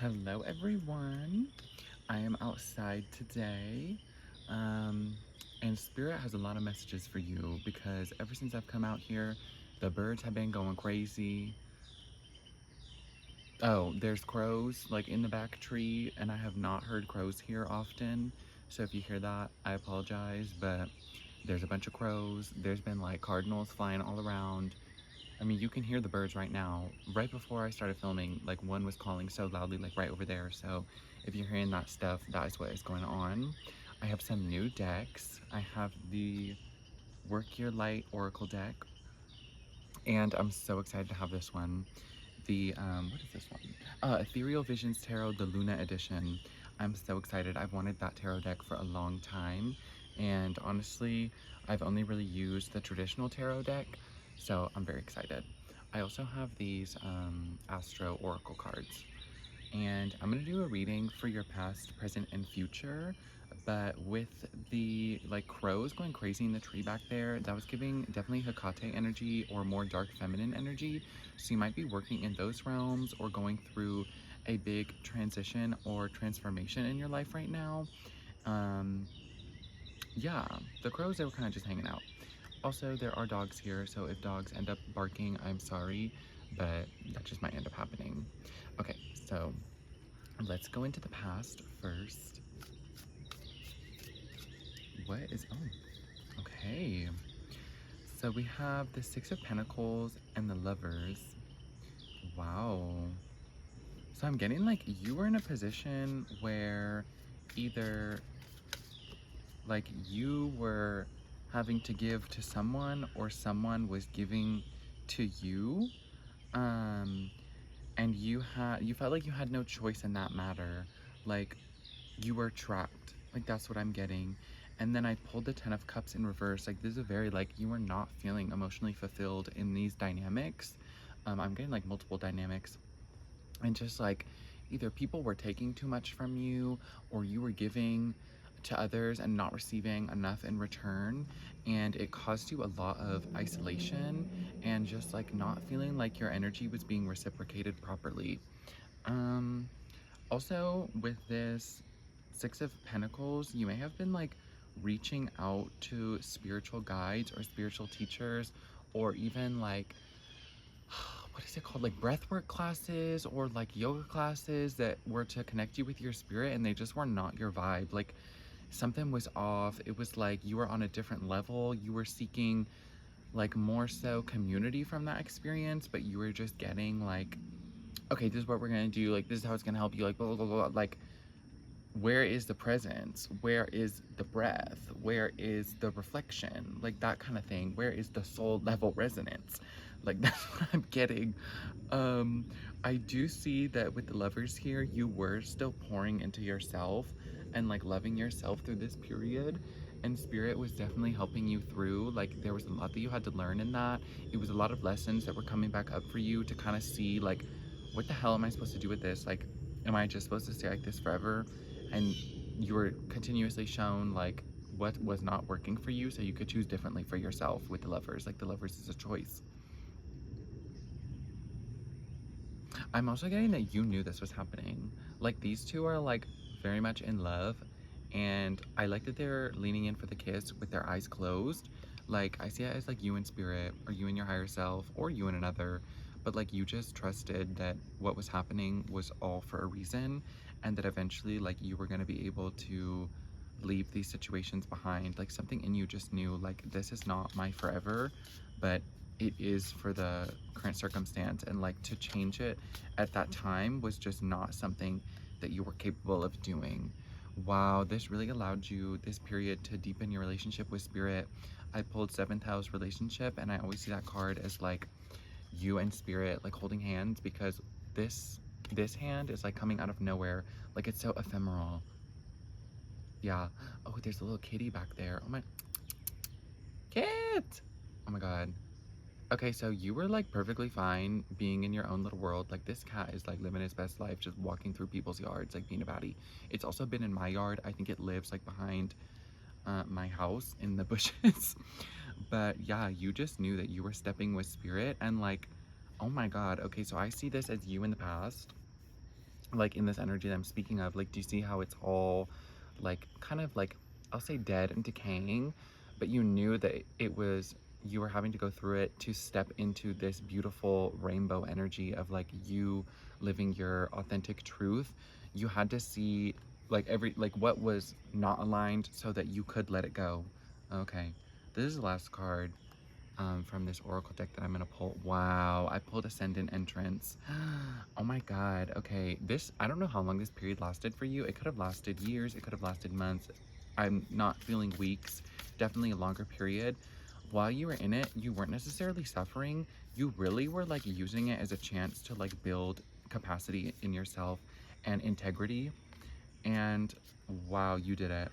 Hello everyone. I am outside today. Um, and Spirit has a lot of messages for you because ever since I've come out here, the birds have been going crazy. Oh, there's crows like in the back tree, and I have not heard crows here often. So if you hear that, I apologize, but there's a bunch of crows. There's been like cardinals flying all around. I mean, you can hear the birds right now. Right before I started filming, like one was calling so loudly, like right over there. So if you're hearing that stuff, that is what is going on. I have some new decks. I have the Work Your Light Oracle deck, and I'm so excited to have this one. What is this one? Ethereal Visions Tarot, the Luna edition. I'm so excited. I've wanted that tarot deck for a long time, and honestly, I've only really used the traditional tarot deck, so I'm very excited. I also have these Astro Oracle cards, and I'm gonna do a reading for your past, present, and future. But with the like crows going crazy in the tree back there, that was giving definitely Hecate energy or more dark feminine energy. So you might be working in those realms or going through a big transition or transformation in your life right now. Um, yeah, the crows, they were kind of just hanging out. Also, there are dogs here, so if dogs end up barking, I'm sorry, but that just might end up happening. Okay, so let's go into the past first. What is, oh, okay. So we have the Six of Pentacles and the Lovers. Wow. So I'm getting like you were in a position where either like you were having to give to someone or someone was giving to you. Um, and you felt like you had no choice in that matter. Like you were trapped. Like that's what I'm getting. And then I pulled the Ten of Cups in reverse. Like this is a very like you are not feeling emotionally fulfilled in these dynamics. I'm getting like multiple dynamics, and just like either people were taking too much from you or you were giving to others and not receiving enough in return, and it caused you a lot of isolation and just like not feeling like your energy was being reciprocated properly. um Also, with this Six of Pentacles, you may have been like reaching out to spiritual guides or spiritual teachers, or even like, what is it called? Like breathwork classes or like yoga classes that were to connect you with your spirit, and they just were not your vibe. Like something was off. It was like you were on a different level. You were seeking like more so community from that experience, but you were just getting like, okay, this is what we're gonna do, like this is how it's gonna help you, like blah blah blah, blah. Like where is the presence, where is the breath, where is the reflection, like that kind of thing, where is the soul level resonance, like that's what I'm getting. um I do see that with the Lovers here, you were still pouring into yourself and like loving yourself through this period, and Spirit was definitely helping you through. Like there was a lot that you had to learn in that. It was a lot of lessons that were coming back up for you to kind of see like, what the hell am I supposed to do with this? Like, am I just supposed to stay like this forever? And you were continuously shown like what was not working for you, so you could choose differently for yourself with the Lovers. Like the Lovers is a choice. I'm also getting that you knew this was happening. Like these two are like very much in love, and I like that they're leaning in for the kiss with their eyes closed. Like I see it as like you and Spirit, or you and your higher self, or you and another, but like you just trusted that what was happening was all for a reason, and that eventually like you were going to be able to leave these situations behind. Like something in you just knew like this is not my forever, but it is for the current circumstance, and like to change it at that time was just not something that you were capable of doing. Wow, this really allowed you this period to deepen your relationship with Spirit. I pulled seventh house relationship, and I always see that card as like you and Spirit like holding hands, because this hand is like coming out of nowhere. Like it's so ephemeral. Yeah. Oh, there's a little kitty back there. Oh my kit. Oh my god. Okay, so you were like perfectly fine being in your own little world. Like this cat is like living its best life, just walking through people's yards, like being a baddie. It's also been in my yard. I think it lives like behind my house in the bushes. But yeah, you just knew that you were stepping with Spirit, and like, oh my god. Okay, so I see this as you in the past. like in this energy that I'm speaking of, like, do you see how it's all like kind of like, I'll say dead and decaying, but you knew that it was, you were having to go through it to step into this beautiful rainbow energy of like you living your authentic truth. You had to see like every, like what was not aligned so that you could let it go. Okay, this is the last card from this oracle deck that I'm gonna pull. Wow, I pulled Ascendant Entrance. Oh my god. Okay, this, I don't know how long this period lasted for you. It could have lasted years, it could have lasted months. I'm not feeling weeks, definitely a longer period. While you were in it, you weren't necessarily suffering. You really were like using it as a chance to like build capacity in yourself and integrity. And wow, you did it.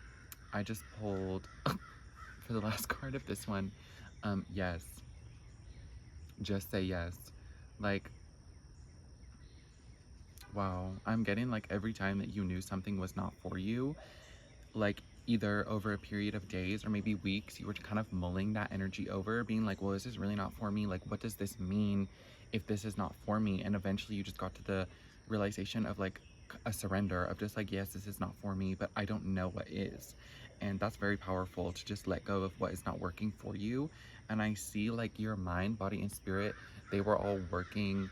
I just pulled for the last card of this one. Yes. Just say yes. Like, wow. I'm getting like every time that you knew something was not for you, like either over a period of days or maybe weeks, you were kind of mulling that energy over, being like, well, this is really not for me. Like, what does this mean if this is not for me? And eventually you just got to the realization of like a surrender of just like, yes, this is not for me, but I don't know what is. And that's very powerful to just let go of what is not working for you. And I see like your mind, body, and spirit, they were all working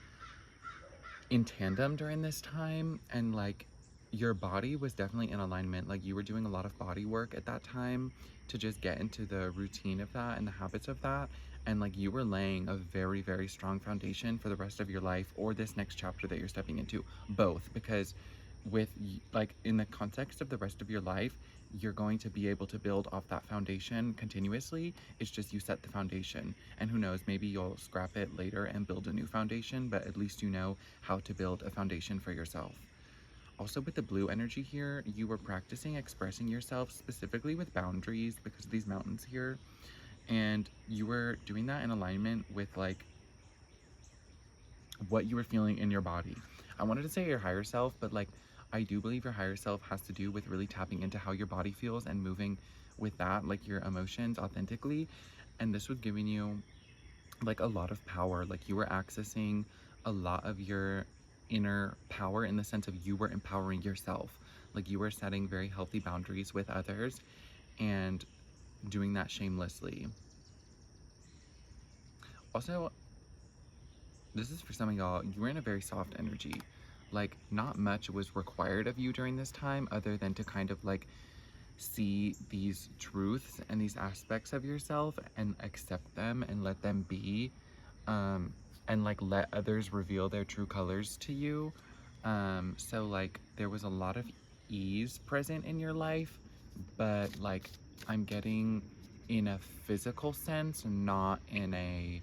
in tandem during this time, and like your body was definitely in alignment. Like you were doing a lot of body work at that time to just get into the routine of that and the habits of that, and like you were laying a very, very strong foundation for the rest of your life or this next chapter that you're stepping into, both. Because with like in the context of the rest of your life, you're going to be able to build off that foundation continuously. It's just you set the foundation, and who knows, maybe you'll scrap it later and build a new foundation, but at least you know how to build a foundation for yourself. Also, with the blue energy here, you were practicing expressing yourself specifically with boundaries because of these mountains here, and you were doing that in alignment with like what you were feeling in your body. I wanted to say your higher self, but like I do believe your higher self has to do with really tapping into how your body feels and moving with that, like your emotions authentically. And this was giving you like a lot of power. Like you were accessing a lot of your inner power in the sense of you were empowering yourself. Like you were setting very healthy boundaries with others and doing that shamelessly. Also, this is for some of y'all, you were in a very soft energy. Like not much was required of you during this time other than to kind of like see these truths and these aspects of yourself and accept them and let them be, and like let others reveal their true colors to you. So like there was a lot of ease present in your life, but like I'm getting in a physical sense, not in a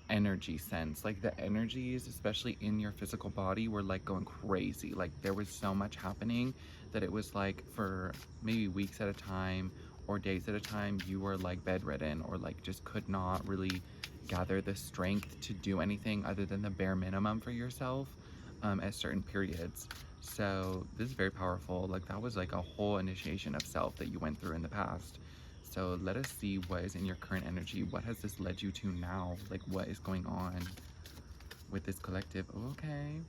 energy sense. Like the energies, especially in your physical body, were like going crazy. Like there was so much happening that it was like for maybe weeks at a time or days at a time, you were like bedridden or like just could not really gather the strength to do anything other than the bare minimum for yourself at certain periods. So this is very powerful. Like that was like a whole initiation of self that you went through in the past. So let us see what is in your current energy. What has this led you to now? Like what is going on with this collective? Okay.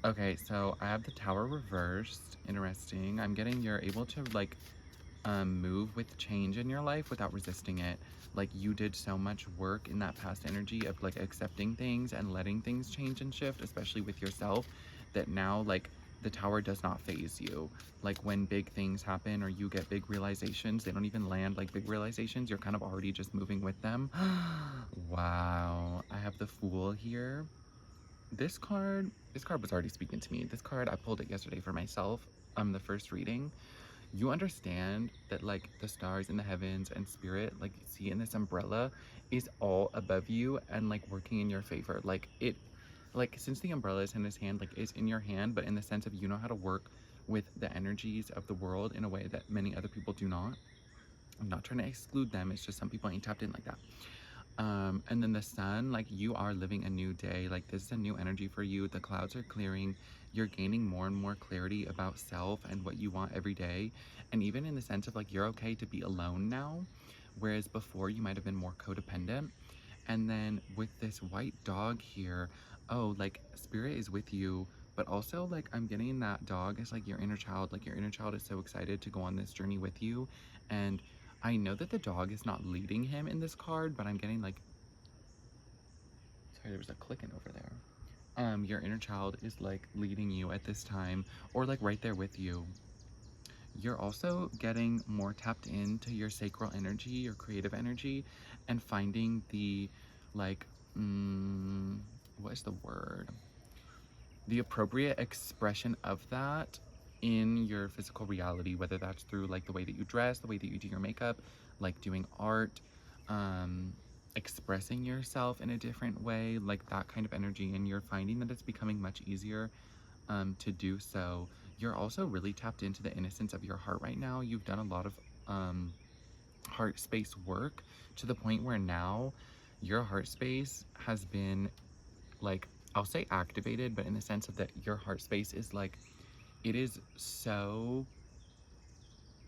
Okay, so I have the Tower reversed. Interesting. I'm getting you're able to like move with change in your life without resisting it. Like you did so much work in that past energy of like accepting things and letting things change and shift, especially with yourself, that now like the Tower does not phase you. Like when big things happen or you get big realizations, they don't even land like big realizations. You're kind of already just moving with them. Wow. I have the Fool here. This card was already speaking to me. This card, I pulled it yesterday for myself, the first reading. You understand that like the stars in the heavens and spirit, like see in this umbrella, is all above you and like working in your favor. Like it, like since the umbrella is in his hand, like is in your hand, but in the sense of you know how to work with the energies of the world in a way that many other people do not. I'm not trying to exclude them, it's just some people ain't tapped in like that. And then the sun, like you are living a new day. Like this is a new energy for you. The clouds are clearing. You're gaining more and more clarity about self and what you want every day. And even in the sense of like, you're okay to be alone now. Whereas before you might have been more codependent. And then with this white dog here, oh, like spirit is with you, but also like I'm getting that dog is like your inner child. Like your inner child is so excited to go on this journey with you. And I know that the dog is not leading him in this card, but I'm getting like, sorry, there was a clicking over there. Your inner child is like leading you at this time, or like right there with you. You're also getting more tapped into your sacral energy, your creative energy, and finding the like, what is the word? The appropriate expression of that in your physical reality, whether that's through like the way that you dress, the way that you do your makeup, like doing art, um, expressing yourself in a different way, like that kind of energy. And you're finding that it's becoming much easier to do so. You're also really tapped into the innocence of your heart right now. You've done a lot of heart space work to the point where now your heart space has been like, I'll say activated, but in the sense of that your heart space is like, it is so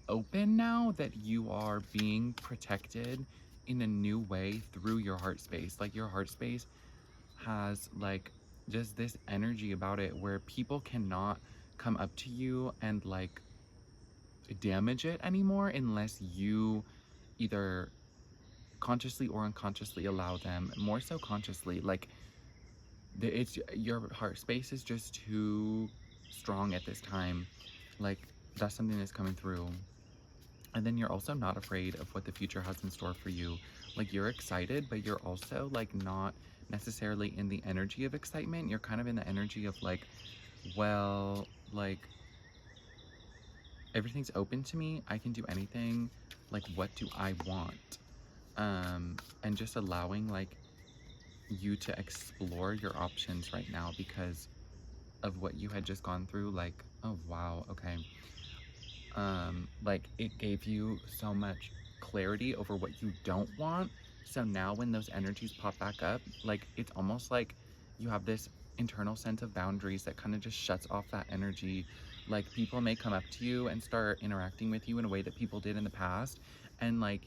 open now that you are being protected in a new way through your heart space. Like your heart space has like just this energy about it where people cannot come up to you and like damage it anymore unless you either consciously or unconsciously allow them. More so consciously, like it's your heart space is just too strong at this time. Like that's something that's coming through. And then you're also not afraid of what the future has in store for you. Like you're excited, but you're also like not necessarily in the energy of excitement. You're kind of in the energy of like, well, like everything's open to me. I can do anything. Like what do I want? And just allowing like you to explore your options right now because of what you had just gone through. Like, oh wow, okay. Like it gave you so much clarity over what you don't want. So now when those energies pop back up, like it's almost like you have this internal sense of boundaries that kind of just shuts off that energy. Like people may come up to you and start interacting with you in a way that people did in the past, and like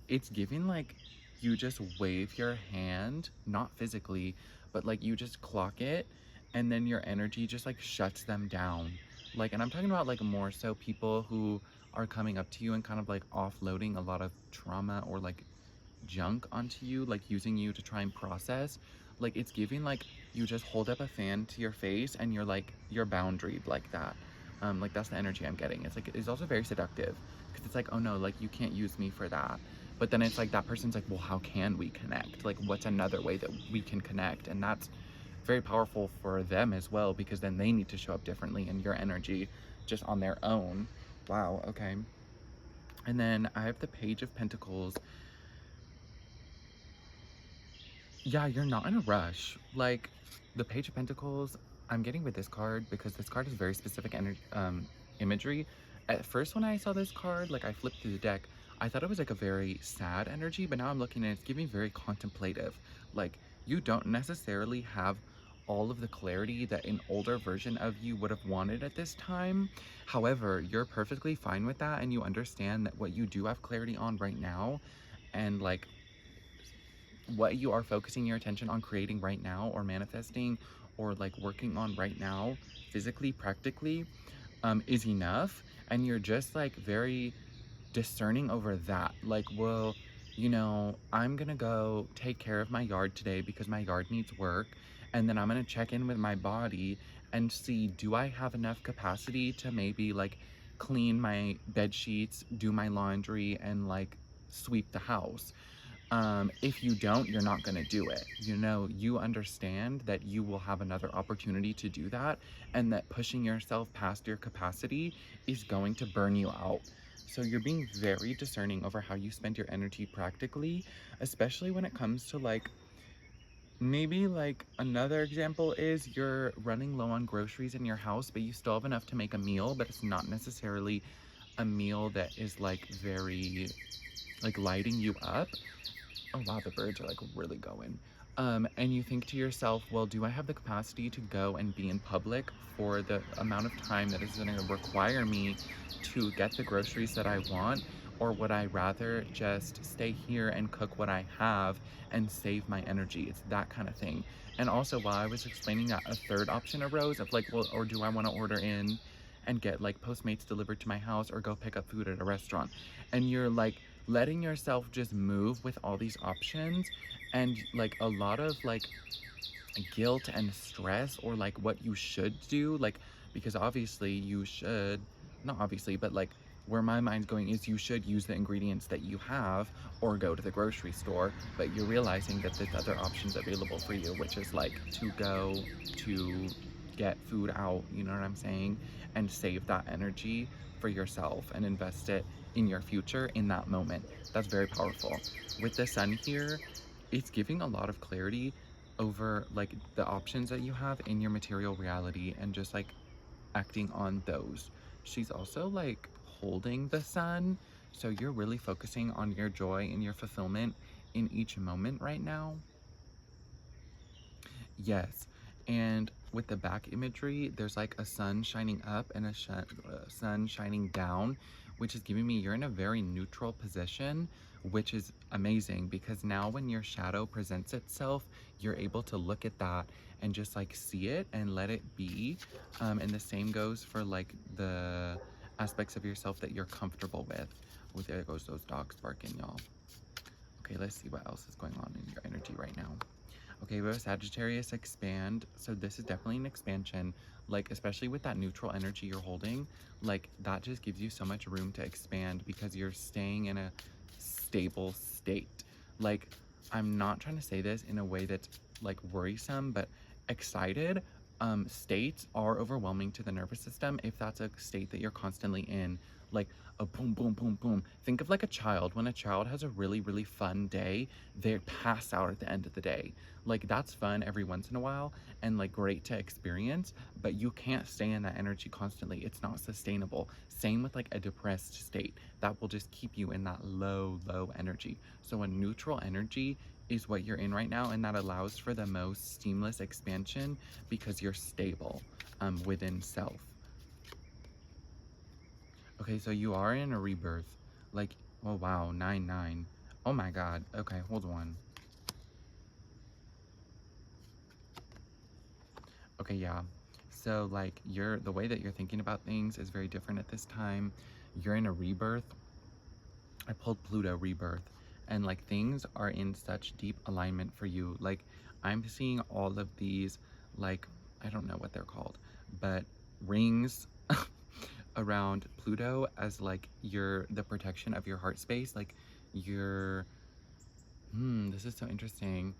it's giving like you just wave your hand, not physically, but like you just clock it, and then your energy just like shuts them down. Like, and I'm talking about like more so people who are coming up to you and kind of like offloading a lot of trauma or like junk onto you, like using you to try and process. Like it's giving like you just hold up a fan to your face and you're like you're boundaried like that. Like that's the energy I'm getting. It's like it's also very seductive because it's like, oh no, like you can't use me for that. But then it's like that person's like, well, how can we connect? Like what's another way that we can connect? And that's very powerful for them as well, because then they need to show up differently in your energy just on their own. Wow, okay. And then I have the Page of Pentacles. Yeah, you're not in a rush. Like the Page of Pentacles, I'm getting with this card because this card is very specific imagery. At first when I saw this card, like I flipped through the deck, I thought it was like a very sad energy, but now I'm looking at it, it's giving very contemplative. Like you don't necessarily have all of the clarity that an older version of you would have wanted at this time. However, you're perfectly fine with that and you understand that what you do have clarity on right now, and like what you are focusing your attention on creating right now or manifesting or like working on right now, physically, practically, is enough. And you're just like very discerning over that. Like, well, you know, I'm gonna go take care of my yard today because my yard needs work. And then I'm gonna check in with my body and see, do I have enough capacity to maybe like clean my bed sheets, do my laundry, and like sweep the house? If you don't, you're not going to do it. You know, you understand that you will have another opportunity to do that, and that pushing yourself past your capacity is going to burn you out. So you're being very discerning over how you spend your energy practically, especially when it comes to like, maybe like another example is you're running low on groceries in your house, but you still have enough to make a meal, but it's not necessarily a meal that is like very like lighting you up. Oh wow, the birds are like really going. And you think to yourself, well, do I have the capacity to go and be in public for the amount of time that is going to require me to get the groceries that I want? Or would I rather just stay here and cook what I have and save my energy? It's that kind of thing. And also, while I was explaining that, a third option arose of like, well, or do I want to order in and get like Postmates delivered to my house or go pick up food at a restaurant? And you're like letting yourself just move with all these options, and like a lot of like guilt and stress, or like what you should do, like, because obviously you should, not obviously, but like where my mind's going is you should use the ingredients that you have or go to the grocery store, but you're realizing that there's other options available for you, which is like to go to get food out, you know what I'm saying, and save that energy for yourself and invest it in your future in that moment. That's very powerful. With the sun here, it's giving a lot of clarity over like the options that you have in your material reality and just like acting on those. She's also like holding the sun, so you're really focusing on your joy and your fulfillment in each moment right now. Yes. And with the back imagery, there's like a sun shining up and a sun shining down, which is giving me you're in a very neutral position, which is amazing because now when your shadow presents itself, you're able to look at that and just like see it and let it be. And the same goes for like the aspects of yourself that you're comfortable with. Oh, there goes those dogs barking, y'all. Okay, let's see what else is going on in your energy right now. Okay, we have Sagittarius expand. So this is definitely an expansion, like especially with that neutral energy you're holding, like that just gives you so much room to expand because you're staying in a stable state. Like, I'm not trying to say this in a way that's like worrisome, but excited states are overwhelming to the nervous system if that's a state that you're constantly in. Like a boom, boom, boom, boom. Think of like a child. When a child has a really, really fun day, they pass out at the end of the day. Like that's fun every once in a while and like great to experience, but you can't stay in that energy constantly. It's not sustainable. Same with like a depressed state. That will just keep you in that low, low energy. So a neutral energy is what you're in right now, and that allows for the most seamless expansion because you're stable within self. Okay, so you are in a rebirth. Like, oh wow, 9-9. Oh my god. Okay, hold on. Okay, yeah. So like the way that you're thinking about things is very different at this time. You're in a rebirth. I pulled Pluto rebirth, and like things are in such deep alignment for you. Like I'm seeing all of these, like, I don't know what they're called, but rings around Pluto as like the protection of your heart space. Like you're, this is so interesting.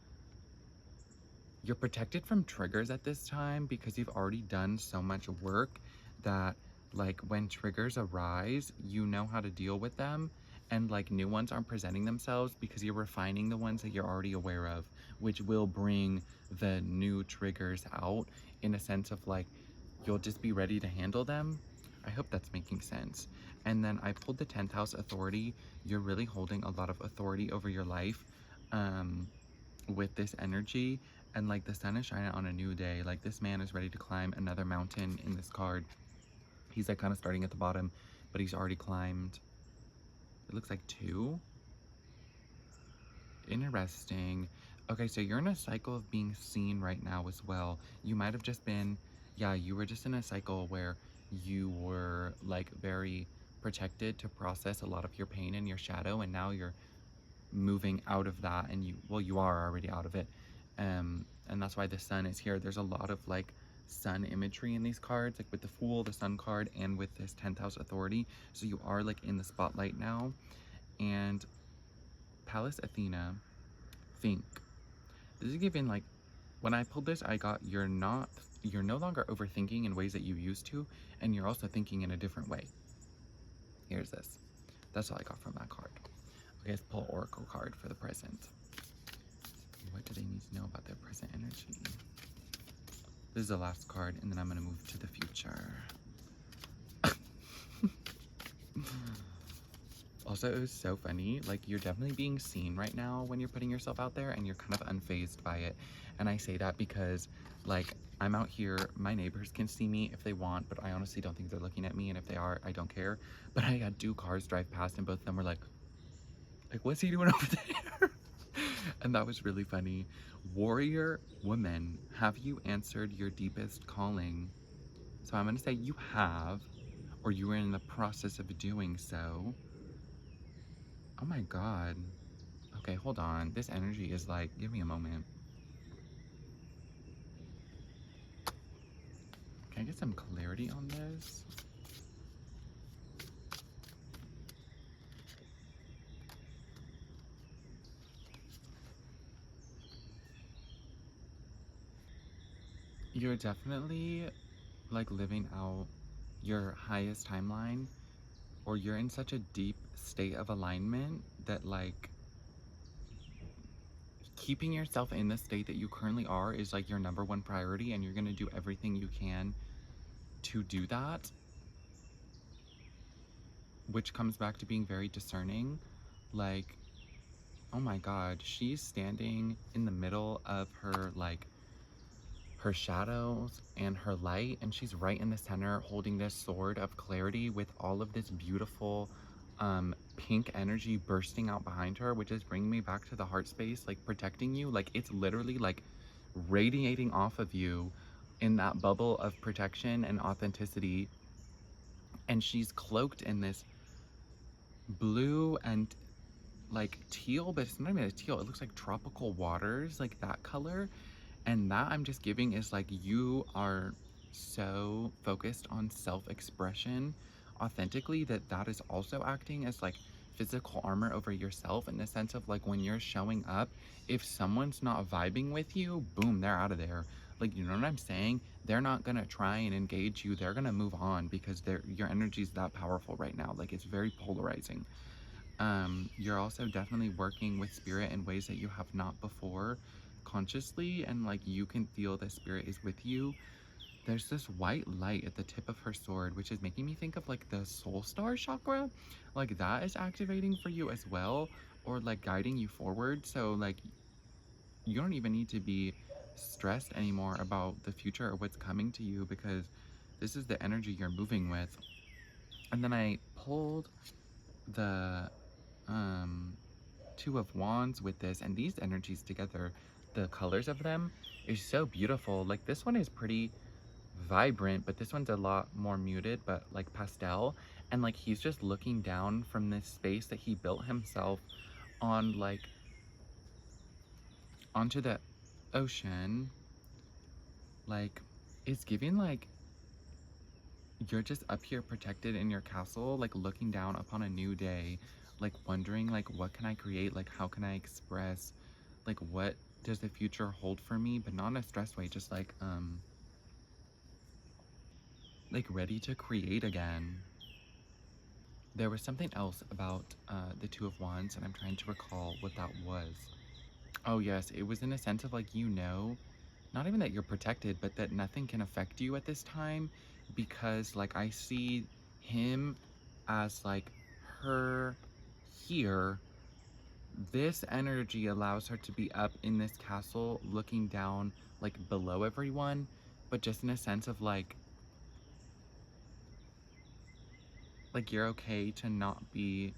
You're protected from triggers at this time because you've already done so much work that like when triggers arise, you know how to deal with them, and like new ones aren't presenting themselves because you're refining the ones that you're already aware of, which will bring the new triggers out in a sense of like you'll just be ready to handle them. I hope that's making sense. And then I pulled the 10th house authority. You're really holding a lot of authority over your life with this energy, and like the sun is shining on a new day. Like this man is ready to climb another mountain in this card. He's like kind of starting at the bottom, but he's already climbed, it looks like 2. Interesting. Okay, so you're in a cycle of being seen right now as well. You might have just been, yeah, you were just in a cycle where you were like very protected to process a lot of your pain and your shadow, and now you're moving out of that, and you are already out of it. And that's why the sun is here. There's a lot of like sun imagery in these cards, like with the Fool, the Sun card, and with this 10th house authority. So you are like in the spotlight now. And Pallas Athena, think. This is giving like, when I pulled this, I got you're no longer overthinking in ways that you used to, and you're also thinking in a different way. Here's this. That's all I got from that card. Okay, let's pull Oracle card for the present. What do they need to know about their present energy? This is the last card, and then I'm going to move to the future. Also, it was so funny. Like, you're definitely being seen right now when you're putting yourself out there, and you're kind of unfazed by it. And I say that because, like, I'm out here. My neighbors can see me if they want, but I honestly don't think they're looking at me. And if they are, I don't care. But I had 2 cars drive past, and both of them were like, what's he doing over there? And that was really funny. Warrior woman, have you answered your deepest calling? So I'm going to say you have, or you were in the process of doing so. Oh my God. Okay, hold on. This energy is like, give me a moment. Can I get some clarity on this? You're definitely like living out your highest timeline, or you're in such a deep state of alignment that like keeping yourself in the state that you currently are is like your number one priority, and you're going to do everything you can to do that, which comes back to being very discerning. Like, oh my God, she's standing in the middle of her like her shadows and her light, and she's right in the center holding this sword of clarity with all of this beautiful pink energy bursting out behind her, which is bringing me back to the heart space, like protecting you. Like it's literally like radiating off of you in that bubble of protection and authenticity. And she's cloaked in this blue and like teal, but it's not even a teal, it looks like tropical waters, like that color. And that I'm just giving is like you are so focused on self-expression authentically that that is also acting as like physical armor over yourself, in the sense of like when you're showing up, if someone's not vibing with you, boom, they're out of there. Like, you know what I'm saying? They're not gonna try and engage you, they're gonna move on, because your energy is that powerful right now. Like, it's very polarizing. You're also definitely working with spirit in ways that you have not before consciously, and like you can feel that spirit is with you. There's this white light at the tip of her sword, which is making me think of like the soul star chakra, like that is activating for you as well, or like guiding you forward. So like you don't even need to be stressed anymore about the future or what's coming to you, because this is the energy you're moving with. And then I pulled the Two of Wands with this, and these energies together, the colors of them is so beautiful. Like this one is pretty vibrant, but this one's a lot more muted, but like pastel. And like he's just looking down from this space that he built himself on, like onto the ocean. Like it's giving like you're just up here protected in your castle, like looking down upon a new day, like wondering like what can I create, like how can I express, like what does the future hold for me, but not in a stressed way, just like ready to create again. There was something else about the Two of Wands, and I'm trying to recall what that was. Oh yes, it was in a sense of like, you know, not even that you're protected, but that nothing can affect you at this time, because like I see him as like her here. This energy allows her to be up in this castle looking down like below everyone, but just in a sense of like you're okay to not be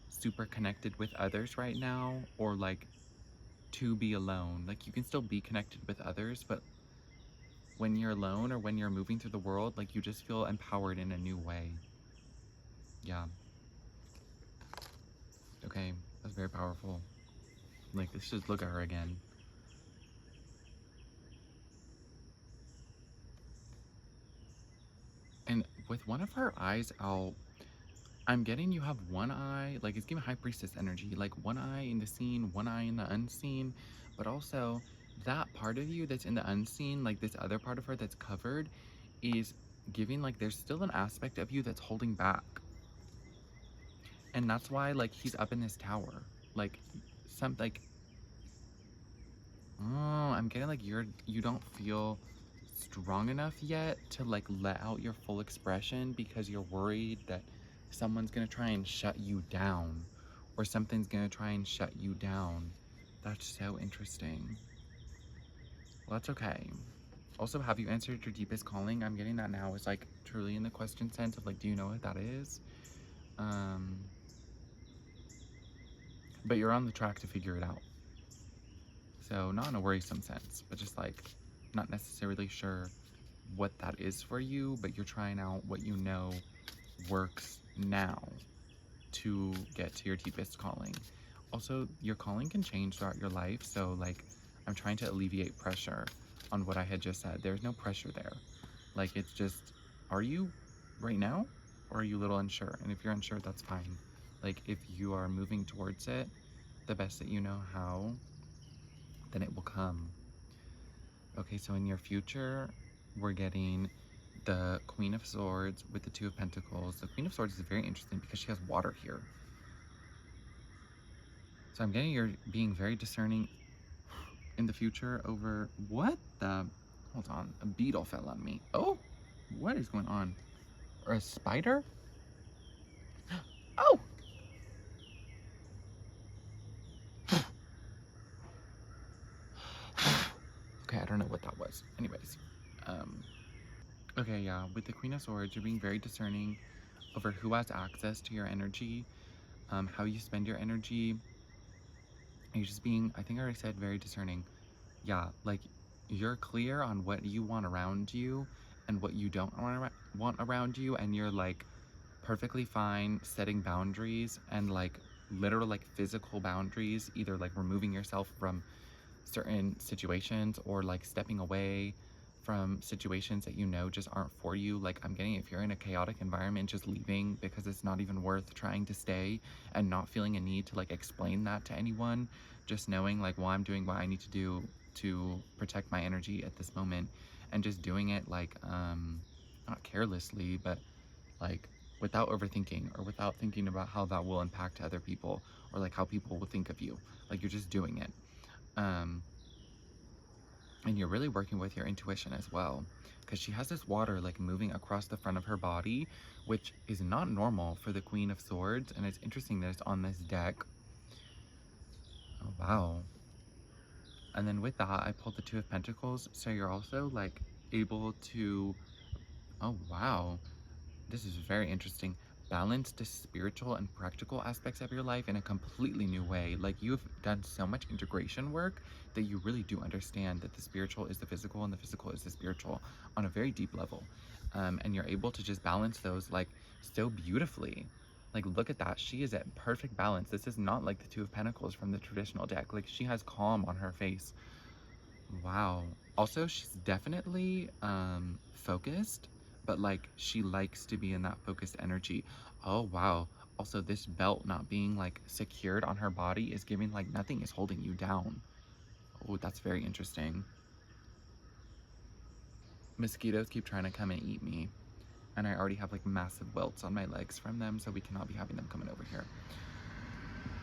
super connected with others right now, or like to be alone. Like you can still be connected with others, but when you're alone or when you're moving through the world, like you just feel empowered in a new way. Yeah. Okay, that's very powerful. Like, let's just look at her again. And with one of her eyes out, I'm getting you have one eye, like it's giving high priestess energy, like one eye in the seen, one eye in the unseen, but also that part of you that's in the unseen, like this other part of her that's covered, is giving like there's still an aspect of you that's holding back. And that's why like he's up in this tower. Like some like I'm getting like you don't feel strong enough yet to like let out your full expression, because you're worried that someone's gonna try and shut you down, or something's gonna try and shut you down. That's so interesting. Well, that's okay. Also, have you answered your deepest calling? I'm getting that now is like truly in the question sense of like, do you know what that is? But you're on the track to figure it out. So not in a worrisome sense, but just like not necessarily sure what that is for you, but you're trying out what you know works now to get to your deepest calling. Also, your calling can change throughout your life, so like I'm trying to alleviate pressure on what I had just said. There's no pressure there. Like it's just, are you right now, or are you a little unsure? And if you're unsure, that's fine. Like if you are moving towards it the best that you know how, then it will come. Okay, so in your future, we're getting the Queen of Swords with the Two of Pentacles. The Queen of Swords is very interesting because she has water here. So I'm getting you're being very discerning in the future over what the, hold on, a beetle fell on me. Oh, what is going on? Or a spider? Oh! Okay, I don't know what that was. Anyways, okay, yeah, with the Queen of Swords, you're being very discerning over who has access to your energy, how you spend your energy. You're just being, I think I already said, very discerning. Yeah, like you're clear on what you want around you and what you don't want around you, and you're like perfectly fine setting boundaries and like literal like physical boundaries, either like removing yourself from certain situations or like stepping away from situations that you know just aren't for you. Like I'm getting, if you're in a chaotic environment, just leaving because it's not even worth trying to stay, and not feeling a need to like explain that to anyone, just knowing like, well, I'm doing what I need to do to protect my energy at this moment, and just doing it like not carelessly, but like without overthinking or without thinking about how that will impact other people or like how people will think of you. Like you're just doing it. And you're really working with your intuition as well, because she has this water like moving across the front of her body, which is not normal for the Queen of Swords, and it's interesting that it's on this deck. Oh wow. And then with that, I pulled the Two of Pentacles, so you're also like able to, oh wow, this is very interesting, balance the spiritual and practical aspects of your life in a completely new way. Like you've done so much integration work that you really do understand that the spiritual is the physical and the physical is the spiritual on a very deep level. And you're able to just balance those like so beautifully. Like look at that, she is at perfect balance. This is not like the Two of Pentacles from the traditional deck. Like she has calm on her face. Wow. Also, she's definitely focused, but like she likes to be in that focused energy. Oh wow. Also, this belt not being like secured on her body is giving like nothing is holding you down. Oh, that's very interesting. Mosquitoes keep trying to come and eat me, and I already have like massive welts on my legs from them, so we cannot be having them coming over here.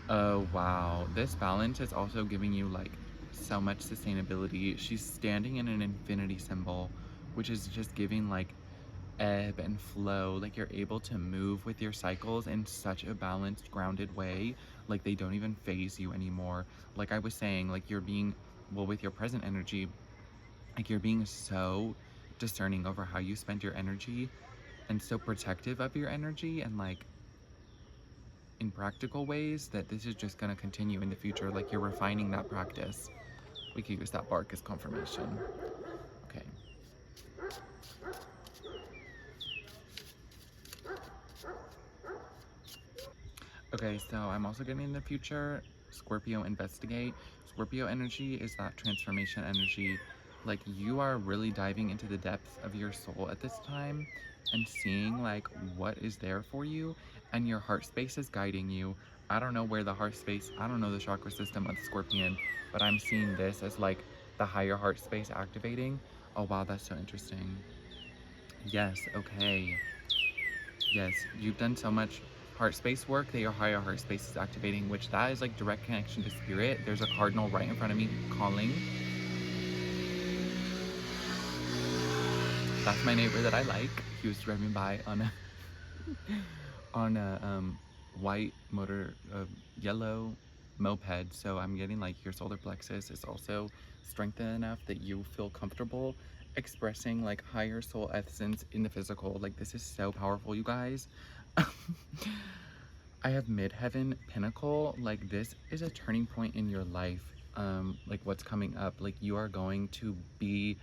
Oh wow, this balance is also giving you like so much sustainability. She's standing in an infinity symbol, which is just giving like ebb and flow. Like you're able to move with your cycles in such a balanced, grounded way. Like they don't even phase you anymore. Like I was saying, like you're being, well, with your present energy, like you're being so discerning over how you spend your energy and so protective of your energy, and like in practical ways, that this is just going to continue in the future. Like you're refining that practice. We could use that bark as confirmation. Okay. Okay, so I'm also getting in the future, Scorpio investigate. Scorpio energy is that transformation energy. Like you are really diving into the depths of your soul at this time and seeing like what is there for you, and your heart space is guiding you. I don't know where the heart space, I don't know the chakra system of the Scorpion, but I'm seeing this as like the higher heart space activating. Oh wow, that's so interesting. Yes, okay. Yes, you've done so much heart space work that your higher heart space is activating, which that is like direct connection to spirit. There's a cardinal right in front of me calling. That's my neighbor that I like. He was driving by on a on a white motor, yellow moped. So I'm getting like your solar plexus is also strengthened enough that you feel comfortable expressing like higher soul essence in the physical. Like this is so powerful, you guys. I have midheaven pinnacle. Like this is a turning point in your life. like what's coming up. Like you are going to be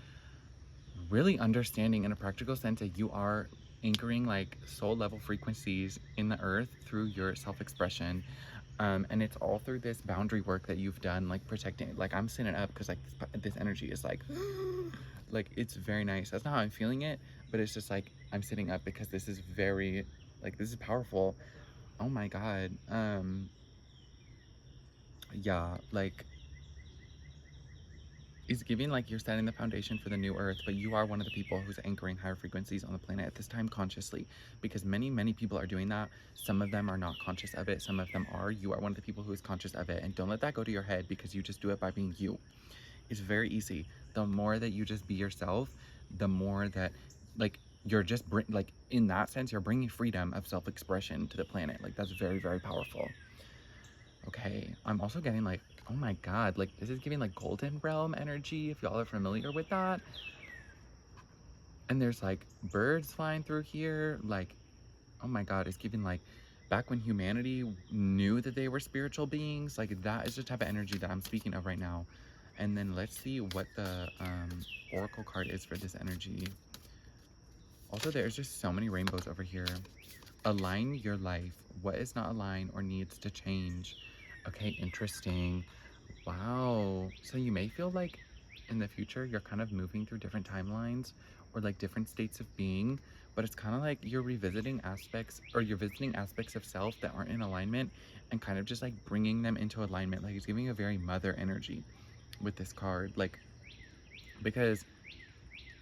really understanding in a practical sense that you are anchoring like soul level frequencies in the earth through your self-expression. And it's all through this boundary work that you've done, like protecting it. Like I'm sitting up because like this energy is like like it's very nice. That's not how I'm feeling it, but it's just like I'm sitting up because this is very, like, this is powerful. Oh my god. Yeah, like it's giving like you're setting the foundation for the new earth, but you are one of the people who's anchoring higher frequencies on the planet at this time consciously, because many people are doing that. Some of them are not conscious of it, some of them are. You are one of the people who is conscious of it, and don't let that go to your head, because you just do it by being you. It's very easy. The more that you just be yourself, the more that like you're just like in that sense you're bringing freedom of self-expression to the planet. Like that's very powerful. Okay, I'm also getting like, oh my god, like this is giving like golden realm energy, if y'all are familiar with that. And there's like birds flying through here, like, oh my god, it's giving like back when humanity knew that they were spiritual beings. Like that is the type of energy that I'm speaking of right now. And then let's see what the oracle card is for this energy. Also, there's just so many rainbows over here. Align your life. What is not aligned or needs to change? Okay, interesting. Wow. So you may feel like in the future you're kind of moving through different timelines or like different states of being, but it's kind of like you're revisiting aspects, or you're visiting aspects of self that aren't in alignment and kind of just like bringing them into alignment. Like it's giving a very mother energy with this card, like, because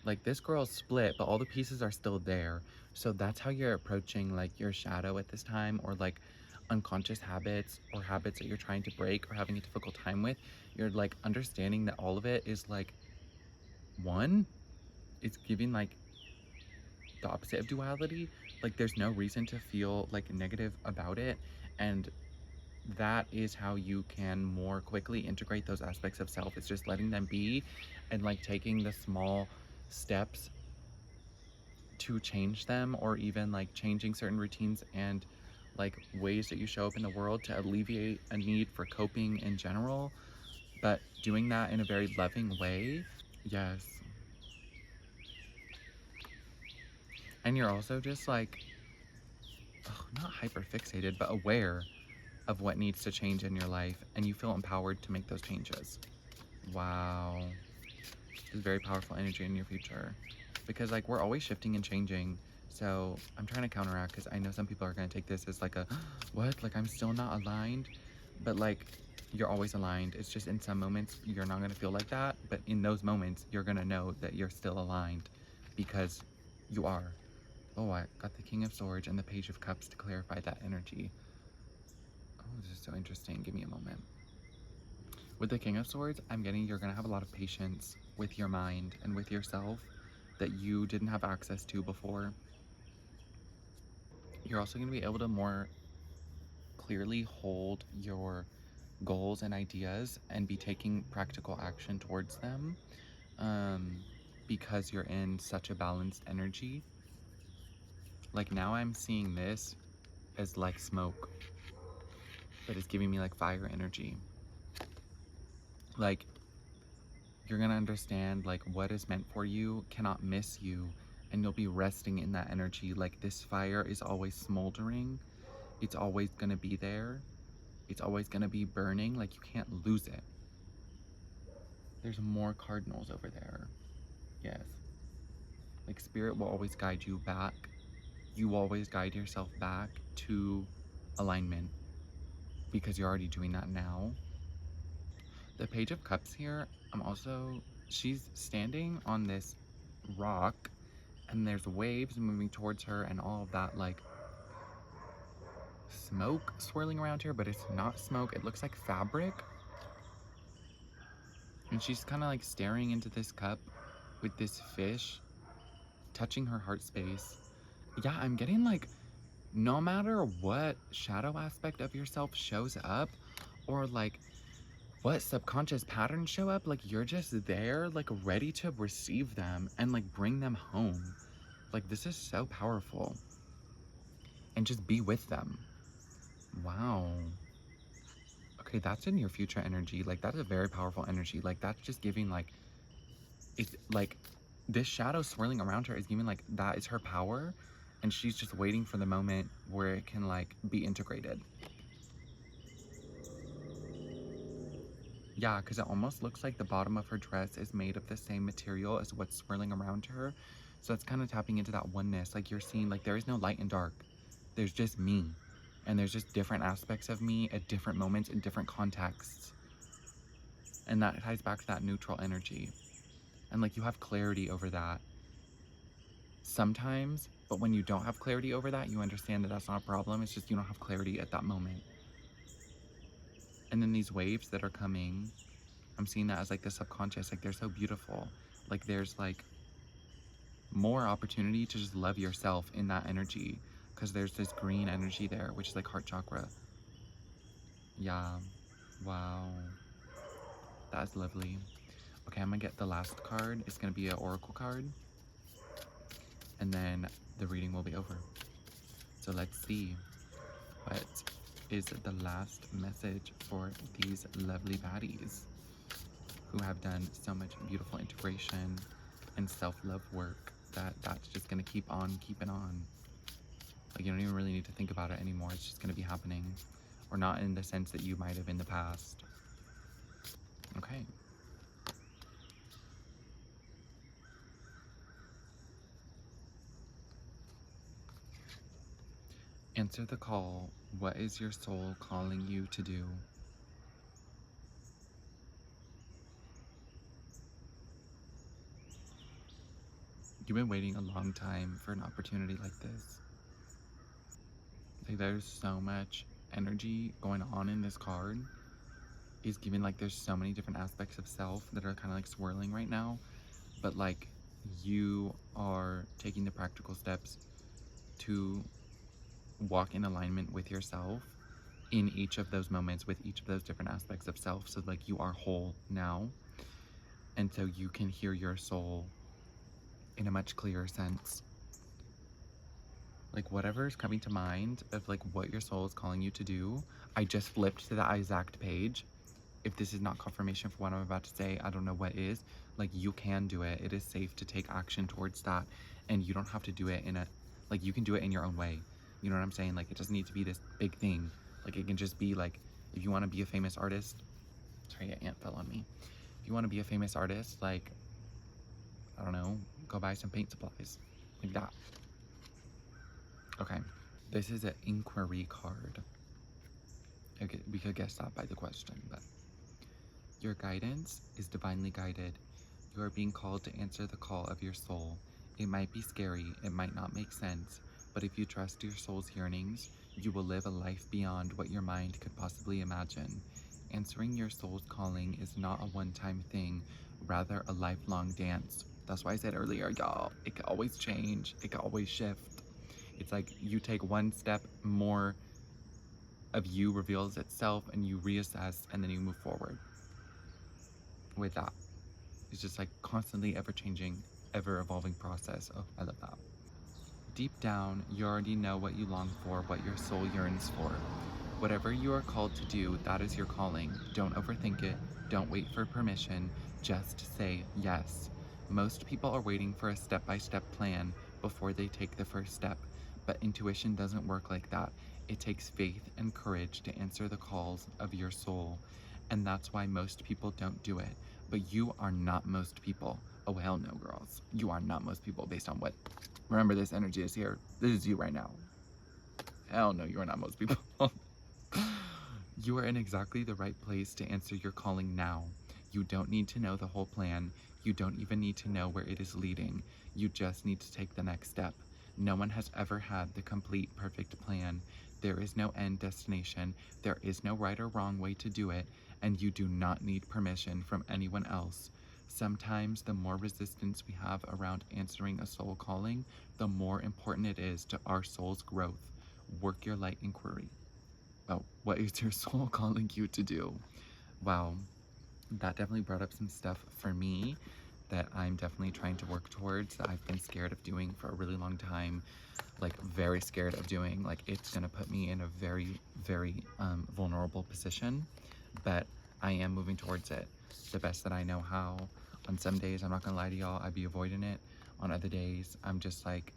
like this girl's split but all the pieces are still there. So that's how you're approaching like your shadow at this time, or like unconscious habits or habits that you're trying to break or having a difficult time with. You're like understanding that all of it is like one. It's giving like the opposite of duality. Like there's no reason to feel like negative about it, and that is how you can more quickly integrate those aspects of self. It's just letting them be and like taking the small steps to change them, or even like changing certain routines and like ways that you show up in the world to alleviate a need for coping in general, but doing that in a very loving way. Yes. And you're also just like, oh, not hyper fixated, but aware of what needs to change in your life, and you feel empowered to make those changes. Wow. This is very powerful energy in your future, because like we're always shifting and changing. So I'm trying to counteract, because I know some people are going to take this as like a what, like I'm still not aligned, but like you're always aligned. It's just in some moments you're not going to feel like that, but in those moments you're going to know that you're still aligned, because you are. Oh, I got the King of Swords and the Page of Cups to clarify that energy. Oh, this is so interesting. Give me a moment. With the King of Swords, I'm getting you're going to have a lot of patience with your mind and with yourself that you didn't have access to before. You're also going to be able to more clearly hold your goals and ideas and be taking practical action towards them, because you're in such a balanced energy. Like now I'm seeing this as like smoke, but it's giving me like fire energy. Like you're gonna understand like what is meant for you cannot miss you, and you'll be resting in that energy. Like this fire is always smoldering, it's always gonna be there, it's always gonna be burning. Like you can't lose it. There's more cardinals over there. Yes, like spirit will always guide you back. You always guide yourself back to alignment, because you're already doing that now. The Page of Cups here, she's standing on this rock, and there's waves moving towards her and all of that like smoke swirling around here, but it's not smoke, it looks like fabric. And she's kind of like staring into this cup with this fish touching her heart space. Yeah, I'm getting like no matter what shadow aspect of yourself shows up, or like what subconscious patterns show up, like you're just there, like ready to receive them and like bring them home. Like this is so powerful. And just be with them. Wow. Okay, that's in your future energy. Like, that's a very powerful energy. Like, that's just giving, like, it's like this shadow swirling around her is giving, like, that is her power. And she's just waiting for the moment where it can, like, be integrated. Yeah, because it almost looks like the bottom of her dress is made of the same material as what's swirling around her. So it's kind of tapping into that oneness. Like, you're seeing, like, there is no light and dark. There's just me. And there's just different aspects of me at different moments in different contexts. And that ties back to that neutral energy. And, like, you have clarity over that sometimes. But when you don't have clarity over that, you understand that that's not a problem. It's just you don't have clarity at that moment. And then these waves that are coming, I'm seeing that as, like, the subconscious. Like, they're so beautiful. Like, there's, like, more opportunity to just love yourself in that energy, because there's this green energy there, which is, like, heart chakra. Yeah. Wow. That's lovely. Okay, I'm gonna get the last card. It's gonna be an oracle card. And then the reading will be over. So let's see what is the last message for these lovely baddies who have done so much beautiful integration and self-love work that's just gonna keep on keeping on. Like, you don't even really need to think about it anymore. It's just gonna be happening. Or not in the sense that you might have in the past. Okay. Answer the call. What is your soul calling you to do? You've been waiting a long time for an opportunity like this. Like, there's so much energy going on in this card. It's giving, like, there's so many different aspects of self that are kind of like swirling right now. But, like, you are taking the practical steps to walk in alignment with yourself in each of those moments with each of those different aspects of self. So, like, you are whole now. And so you can hear your soul in a much clearer sense. Like, whatever is coming to mind of, like, what your soul is calling you to do, I just flipped to that exact page. If this is not confirmation for what I'm about to say, I don't know what is. Like, you can do it. It is safe to take action towards that. And you don't have to do it in a, like, you can do it in your own way. You know what I'm saying? Like, it doesn't need to be this big thing. Like, it can just be, like, if you want to be a famous artist, sorry, an ant fell on me. If you want to be a famous artist, like, I don't know, go buy some paint supplies. Like that. Okay. This is an inquiry card. Okay, we could guess that by the question, but your guidance is divinely guided. You are being called to answer the call of your soul. It might be scary, it might not make sense, but if you trust your soul's yearnings, you will live a life beyond what your mind could possibly imagine. Answering your soul's calling is not a one-time thing, rather a lifelong dance. That's why I said earlier, y'all, it can always change, it can always shift. It's like you take one step, more of you reveals itself, and you reassess, and then you move forward with that. It's just like constantly ever-changing, ever-evolving process. Oh, I love that. Deep down, you already know what you long for, what your soul yearns for. Whatever you are called to do, that is your calling. Don't overthink it. Don't wait for permission. Just say yes. Most people are waiting for a step-by-step plan before they take the first step, but intuition doesn't work like that. It takes faith and courage to answer the calls of your soul, and that's why most people don't do it. But you are not most people. Oh, hell no, girls. You are not most people based on what... Remember, this energy is here. This is you right now. Hell no, you are not most people. You are in exactly the right place to answer your calling now. You don't need to know the whole plan. You don't even need to know where it is leading. You just need to take the next step. No one has ever had the complete perfect plan. There is no end destination. There is no right or wrong way to do it, and you do not need permission from anyone else. Sometimes the more resistance we have around answering a soul calling, the more important it is to our soul's growth. Work your light inquiry. Oh, what is your soul calling you to do? Wow, that definitely brought up some stuff for me that I'm definitely trying to work towards, that I've been scared of doing for a really long time. Like, very scared of doing. Like, it's gonna put me in a very, very vulnerable position. but I am moving towards it the best that I know how. On some days, I'm not gonna lie to y'all, I'd be avoiding it. On other days, I'm just like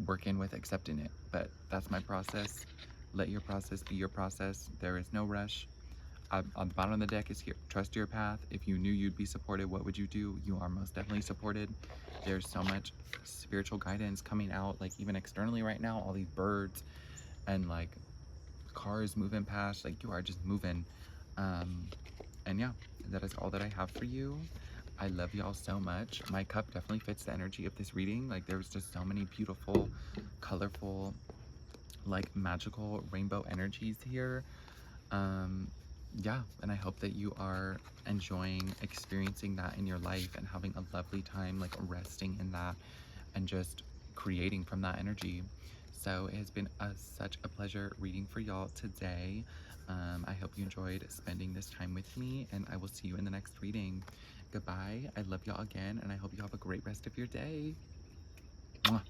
working with accepting it. But that's my process. Let your process be your process. There is no rush. On the bottom of the deck is here. Trust your path. If you knew you'd be supported, what would you do? You are most definitely supported. There's so much spiritual guidance coming out, like even externally right now, all these birds and like cars moving past, like you are just moving. And yeah, that is all that I have for you. I love y'all so much. My cup definitely fits the energy of this reading. Like there was just so many beautiful, colorful, like magical rainbow energies here. Yeah, and I hope that you are enjoying experiencing that in your life and having a lovely time, like resting in that and just creating from that energy. So it has been such a pleasure reading for y'all today. I hope you enjoyed spending this time with me, and I will see you in the next reading. Goodbye. I love y'all again, and I hope you have a great rest of your day. Mwah.